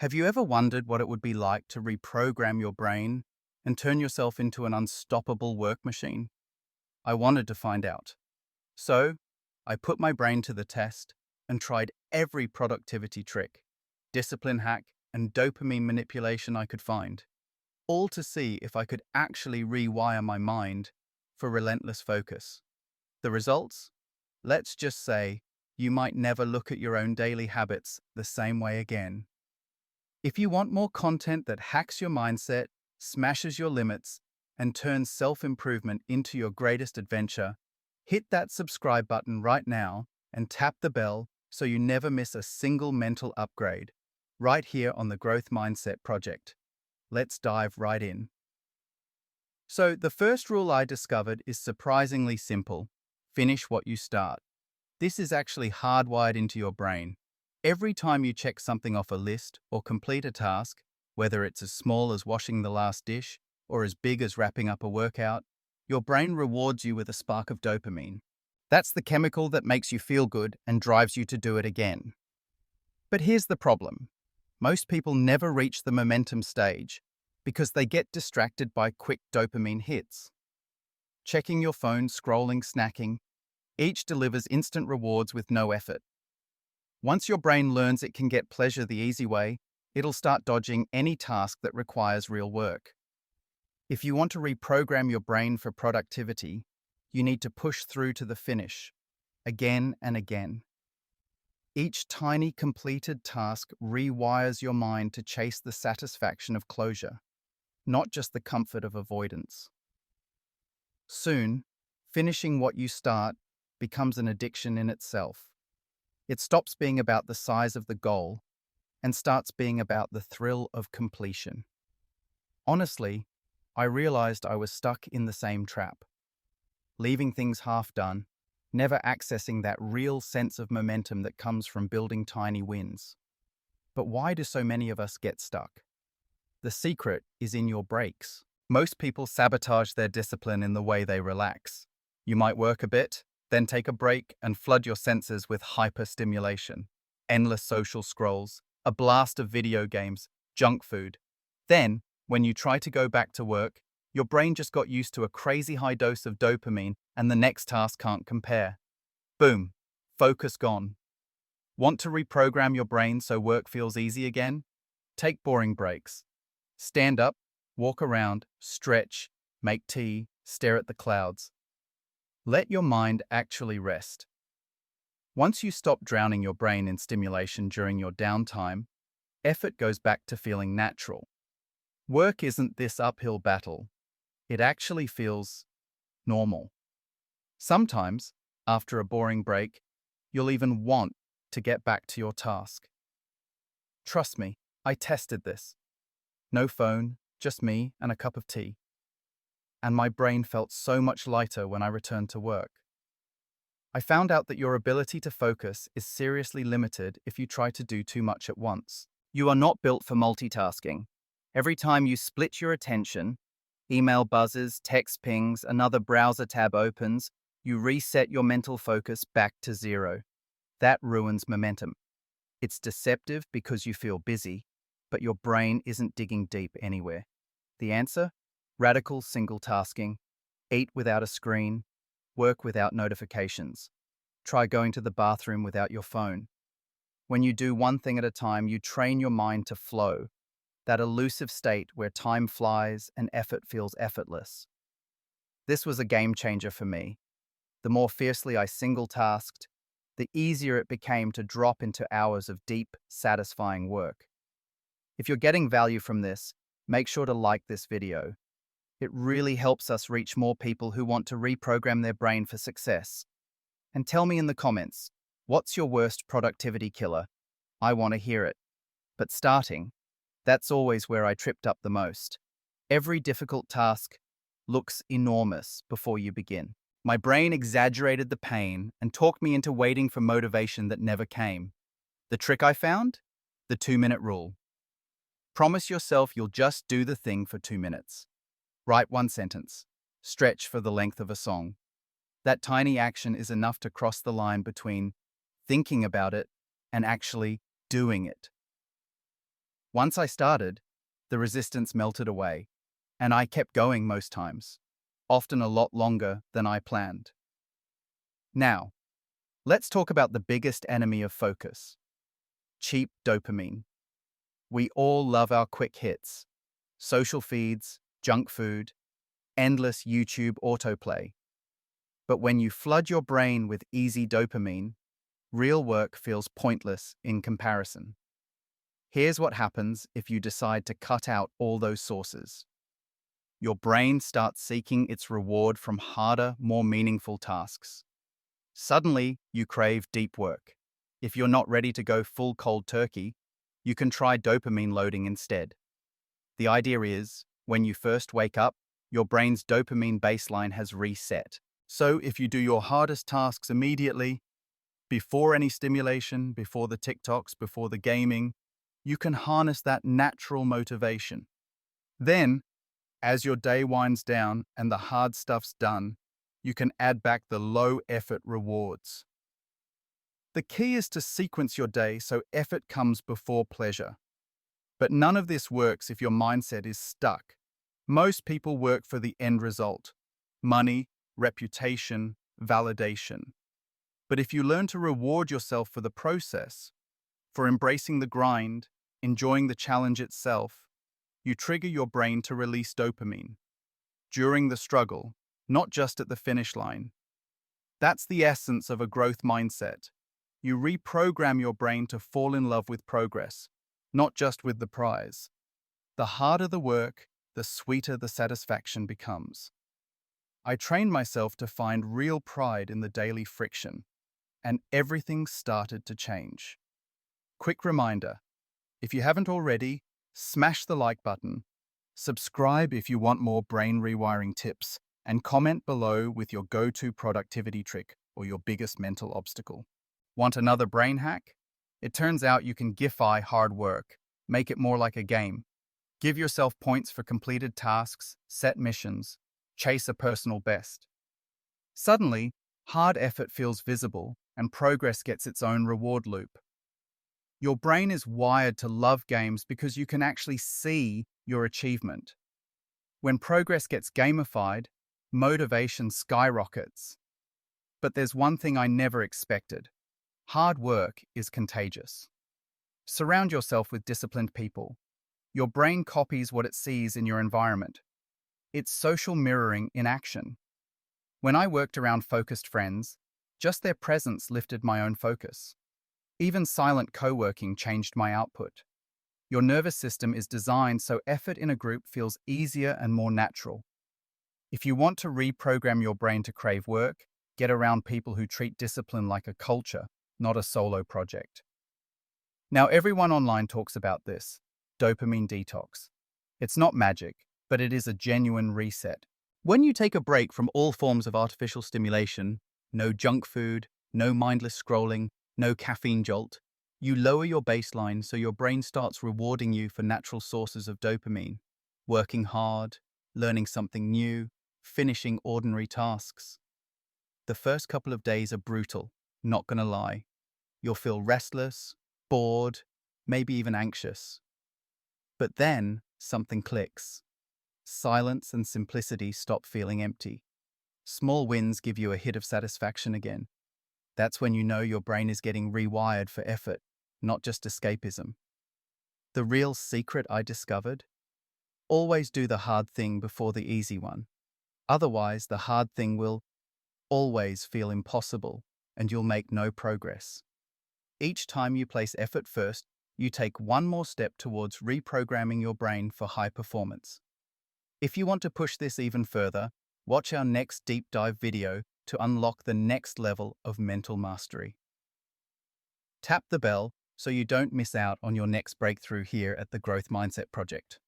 Have you ever wondered what it would be like to reprogram your brain and turn yourself into an unstoppable work machine? I wanted to find out. So, I put my brain to the test and tried every productivity trick, discipline hack, and dopamine manipulation I could find, all to see if I could actually rewire my mind for relentless focus. The results? Let's just say you might never look at your own daily habits the same way again. If you want more content that hacks your mindset, smashes your limits, and turns self-improvement into your greatest adventure, hit that subscribe button right now and tap the bell so you never miss a single mental upgrade, right here on the Growth Mindset Project. Let's dive right in. So, the first rule I discovered is surprisingly simple: finish what you start. This is actually hardwired into your brain. Every time you check something off a list or complete a task, whether it's as small as washing the last dish or as big as wrapping up a workout, your brain rewards you with a spark of dopamine. That's the chemical that makes you feel good and drives you to do it again. But here's the problem. Most people never reach the momentum stage because they get distracted by quick dopamine hits. Checking your phone, scrolling, snacking, each delivers instant rewards with no effort. Once your brain learns it can get pleasure the easy way, it'll start dodging any task that requires real work. If you want to reprogram your brain for productivity, you need to push through to the finish, again and again. Each tiny completed task rewires your mind to chase the satisfaction of closure, not just the comfort of avoidance. Soon, finishing what you start becomes an addiction in itself. It stops being about the size of the goal and starts being about the thrill of completion. Honestly, I realized I was stuck in the same trap, leaving things half done, never accessing that real sense of momentum that comes from building tiny wins. But why do so many of us get stuck? The secret is in your breaks. Most people sabotage their discipline in the way they relax. You might work a bit, then take a break and flood your senses with hyperstimulation, endless social scrolls, a blast of video games, junk food. Then, when you try to go back to work, your brain just got used to a crazy high dose of dopamine and the next task can't compare. Boom, focus gone. Want to reprogram your brain so work feels easy again? Take boring breaks. Stand up, walk around, stretch, make tea, stare at the clouds. Let your mind actually rest. Once you stop drowning your brain in stimulation during your downtime, effort goes back to feeling natural. Work isn't this uphill battle. It actually feels normal. Sometimes, after a boring break, you'll even want to get back to your task. Trust me, I tested this. No phone, just me and a cup of tea. And my brain felt so much lighter when I returned to work. I found out that your ability to focus is seriously limited if you try to do too much at once. You are not built for multitasking. Every time you split your attention, email buzzes, text pings, another browser tab opens, you reset your mental focus back to zero. That ruins momentum. It's deceptive because you feel busy, but your brain isn't digging deep anywhere. The answer? Radical single tasking. Eat without a screen. Work without notifications. Try going to the bathroom without your phone. When you do one thing at a time, you train your mind to flow, that elusive state where time flies and effort feels effortless. This was a game changer for me. The more fiercely I single-tasked, the easier it became to drop into hours of deep, satisfying work. If you're getting value from this, make sure to like this video. It really helps us reach more people who want to reprogram their brain for success. And tell me in the comments, what's your worst productivity killer? I want to hear it. But starting, that's always where I tripped up the most. Every difficult task looks enormous before you begin. My brain exaggerated the pain and talked me into waiting for motivation that never came. The trick I found? The 2-minute rule. Promise yourself you'll just do the thing for 2 minutes. Write one sentence. Stretch for the length of a song. That tiny action is enough to cross the line between thinking about it and actually doing it. Once I started, the resistance melted away, and I kept going most times, often a lot longer than I planned. Now, let's talk about the biggest enemy of focus: cheap dopamine. We all love our quick hits: social feeds, junk food, endless YouTube autoplay. But when you flood your brain with easy dopamine, real work feels pointless in comparison. Here's what happens if you decide to cut out all those sources. Your brain starts seeking its reward from harder, more meaningful tasks. Suddenly, you crave deep work. If you're not ready to go full cold turkey, you can try dopamine loading instead. The idea is, when you first wake up, your brain's dopamine baseline has reset. So if you do your hardest tasks immediately, before any stimulation, before the TikToks, before the gaming, you can harness that natural motivation. Then, as your day winds down and the hard stuff's done, you can add back the low-effort rewards. The key is to sequence your day so effort comes before pleasure. But none of this works if your mindset is stuck. Most people work for the end result: money, reputation, validation. But if you learn to reward yourself for the process, for embracing the grind, enjoying the challenge itself, you trigger your brain to release dopamine during the struggle, not just at the finish line. That's the essence of a growth mindset. You reprogram your brain to fall in love with progress, not just with the prize. The harder the work, the sweeter the satisfaction becomes. I trained myself to find real pride in the daily friction, and everything started to change. Quick reminder: if you haven't already, smash the like button, subscribe if you want more brain rewiring tips, and comment below with your go-to productivity trick or your biggest mental obstacle. Want another brain hack? It turns out you can gamify hard work, make it more like a game. Give yourself points for completed tasks, set missions, chase a personal best. Suddenly, hard effort feels visible and progress gets its own reward loop. Your brain is wired to love games because you can actually see your achievement. When progress gets gamified, motivation skyrockets. But there's one thing I never expected: hard work is contagious. Surround yourself with disciplined people. Your brain copies what it sees in your environment. It's social mirroring in action. When I worked around focused friends, just their presence lifted my own focus. Even silent co-working changed my output. Your nervous system is designed so effort in a group feels easier and more natural. If you want to reprogram your brain to crave work, get around people who treat discipline like a culture, not a solo project. Now, everyone online talks about this: dopamine detox. It's not magic, but it is a genuine reset. When you take a break from all forms of artificial stimulation, no junk food, no mindless scrolling, no caffeine jolt, you lower your baseline so your brain starts rewarding you for natural sources of dopamine: working hard, learning something new, finishing ordinary tasks. The first couple of days are brutal, not gonna lie. You'll feel restless, bored, maybe even anxious. But then something clicks. Silence and simplicity stop feeling empty. Small wins give you a hit of satisfaction again. That's when you know your brain is getting rewired for effort, not just escapism. The real secret I discovered: always do the hard thing before the easy one. Otherwise, the hard thing will always feel impossible and you'll make no progress. Each time you place effort first, you take one more step towards reprogramming your brain for high performance. If you want to push this even further, watch our next deep dive video to unlock the next level of mental mastery. Tap the bell so you don't miss out on your next breakthrough here at the Growth Mindset Project.